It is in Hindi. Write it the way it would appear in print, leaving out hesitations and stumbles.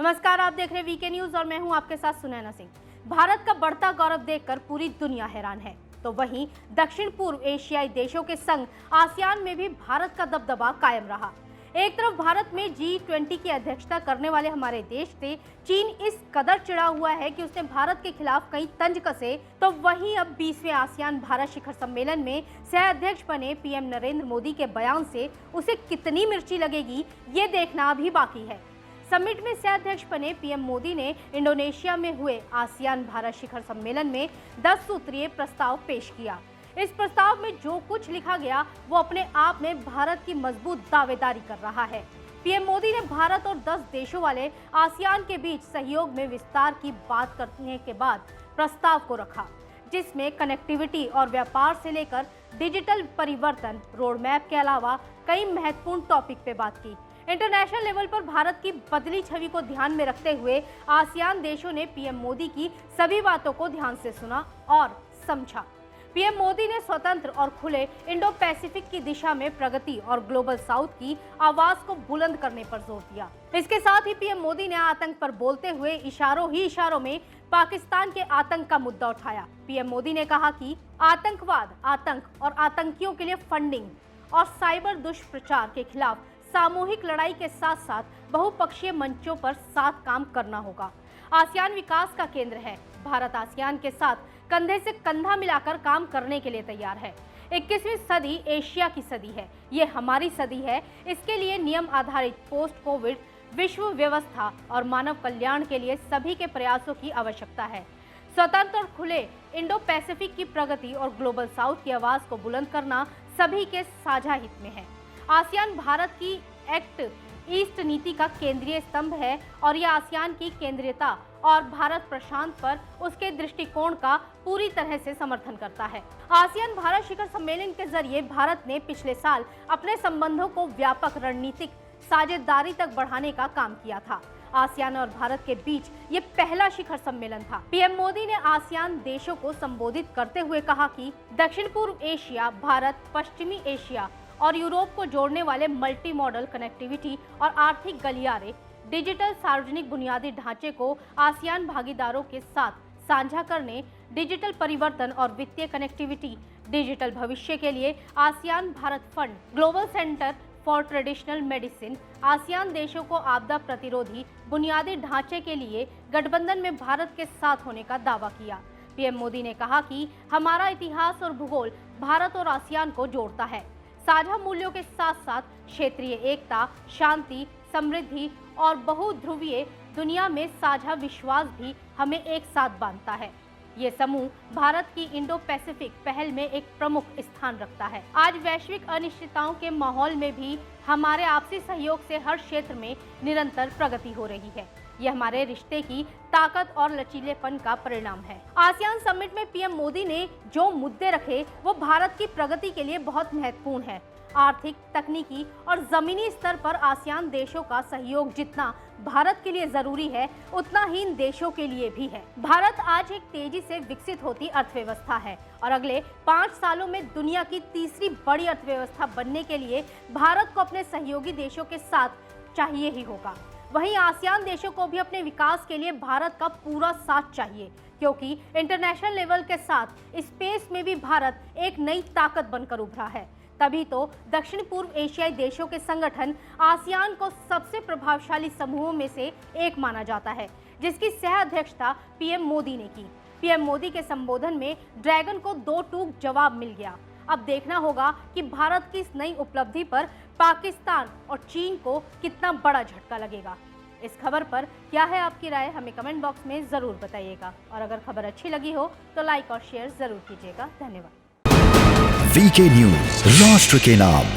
नमस्कार, आप देख रहे हैं वीके न्यूज और मैं हूं आपके साथ सुनैना सिंह। भारत का बढ़ता गौरव देखकर पूरी दुनिया हैरान है, तो वहीं दक्षिण पूर्व एशियाई देशों के संग आसियान में भी भारत का दबदबा कायम रहा। एक तरफ भारत में G20 की अध्यक्षता करने वाले हमारे देश से चीन इस कदर चिढ़ा हुआ है कि उसने भारत के खिलाफ कई तंज कसे, तो वहीं अब 20वें आसियान भारत शिखर सम्मेलन में सह अध्यक्ष बने पीएम नरेंद्र मोदी के बयान से उसे कितनी मिर्ची लगेगी, ये देखना अभी बाकी है। समिट में सह अध्यक्ष बने पीएम मोदी ने इंडोनेशिया में हुए आसियान भारत शिखर सम्मेलन में 10 सूत्रीय प्रस्ताव पेश किया। इस प्रस्ताव में जो कुछ लिखा गया वो अपने आप में भारत की मजबूत दावेदारी कर रहा है। पीएम मोदी ने भारत और 10 देशों वाले आसियान के बीच सहयोग में विस्तार की बात करने के बाद प्रस्ताव को रखा, जिसमें कनेक्टिविटी और व्यापार से लेकर डिजिटल परिवर्तन, रोड मैप के अलावा कई महत्वपूर्ण टॉपिक पे बात की। इंटरनेशनल लेवल पर भारत की बदली छवि को ध्यान में रखते हुए आसियान देशों ने पीएम मोदी की सभी बातों को ध्यान से सुना और समझा। पीएम मोदी ने स्वतंत्र और खुले इंडो पैसिफिक की दिशा में प्रगति और ग्लोबल साउथ की आवाज को बुलंद करने पर जोर दिया। इसके साथ ही पीएम मोदी ने आतंक पर बोलते हुए इशारों में पाकिस्तान के आतंक का मुद्दा उठाया। पीएम मोदी ने कहा कि आतंकवाद, आतंक और आतंकियों के लिए फंडिंग और साइबर दुष्प्रचार के खिलाफ सामूहिक लड़ाई के साथ साथ बहुपक्षीय मंचों पर साथ काम करना होगा। आसियान विकास का केंद्र है। भारत आसियान के साथ कंधे से कंधा मिलाकर काम करने के लिए तैयार है। 21वीं सदी एशिया की सदी है, ये हमारी सदी है। इसके लिए नियम आधारित पोस्ट कोविड विश्व व्यवस्था और मानव कल्याण के लिए सभी के प्रयासों की आवश्यकता है। स्वतंत्र और खुले इंडो पैसिफिक की प्रगति और ग्लोबल साउथ की आवाज को बुलंद करना सभी के साझा हित में है। आसियान भारत की एक्ट ईस्ट नीति का केंद्रीय स्तंभ है और यह आसियान की केंद्रीयता और भारत प्रशांत पर उसके दृष्टिकोण का पूरी तरह से समर्थन करता है। आसियान भारत शिखर सम्मेलन के जरिए भारत ने पिछले साल अपने संबंधों को व्यापक रणनीतिक साझेदारी तक बढ़ाने का काम किया था। आसियान और भारत के बीच ये पहला शिखर सम्मेलन था। पीएम मोदी ने आसियान देशों को संबोधित करते हुए कहा कि दक्षिण पूर्व एशिया, भारत, पश्चिमी एशिया और यूरोप को जोड़ने वाले मल्टी मॉडल कनेक्टिविटी और आर्थिक गलियारे, डिजिटल सार्वजनिक बुनियादी ढांचे को आसियान भागीदारों के साथ साझा करने, डिजिटल परिवर्तन और वित्तीय कनेक्टिविटी, डिजिटल भविष्य के लिए ASEAN Bharat fund, global centre for traditional medicine, ASEAN देशों को आपदा प्रतिरोधी बुनियादी ढांचे के लिए गठबंधन में भारत के साथ होने का दावा किया। पीएम मोदी ने कहा कि हमारा इतिहास और भूगोल भारत और आसियान को जोड़ता है। साझा मूल्यों के साथ साथ क्षेत्रीय एकता, शांति, समृद्धि और बहुध्रुवीय दुनिया में साझा विश्वास भी हमें एक साथ बांधता है। ये समूह भारत की इंडो पैसिफिक पहल में एक प्रमुख स्थान रखता है। आज वैश्विक अनिश्चितताओं के माहौल में भी हमारे आपसी सहयोग से हर क्षेत्र में निरंतर प्रगति हो रही है। यह हमारे रिश्ते की ताकत और लचीलेपन का परिणाम है। आसियान समिट में पीएम मोदी ने जो मुद्दे रखे वो भारत की प्रगति के लिए बहुत महत्वपूर्ण है। आर्थिक, तकनीकी और जमीनी स्तर पर आसियान देशों का सहयोग जितना भारत के लिए जरूरी है, उतना ही इन देशों के लिए भी है। भारत आज एक तेजी से विकसित होती अर्थव्यवस्था है और अगले 5 सालों में दुनिया की तीसरी बड़ी अर्थव्यवस्था बनने के लिए भारत को अपने सहयोगी देशों के साथ चाहिए ही होगा। वहीं आसियान देशों को भी अपने विकास के लिए भारत का पूरा साथ चाहिए, क्योंकि इंटरनेशनल लेवल के साथ स्पेस में भी भारत एक नई ताकत बनकर उभरा है। तभी तो दक्षिण पूर्व एशियाई देशों के संगठन आसियान को सबसे प्रभावशाली समूहों में से एक माना जाता है, जिसकी सह अध्यक्षता पीएम मोदी ने की। पीएम मोदी के संबोधन में ड्रैगन को 2 टूक जवाब मिल गया। अब देखना होगा कि भारत की इस नई उपलब्धि पर पाकिस्तान और चीन को कितना बड़ा झटका लगेगा। इस खबर पर क्या है आपकी राय, हमें कमेंट बॉक्स में जरूर बताइएगा और अगर खबर अच्छी लगी हो तो लाइक और शेयर जरूर कीजिएगा। धन्यवाद। वीके न्यूज, राष्ट्र के नाम।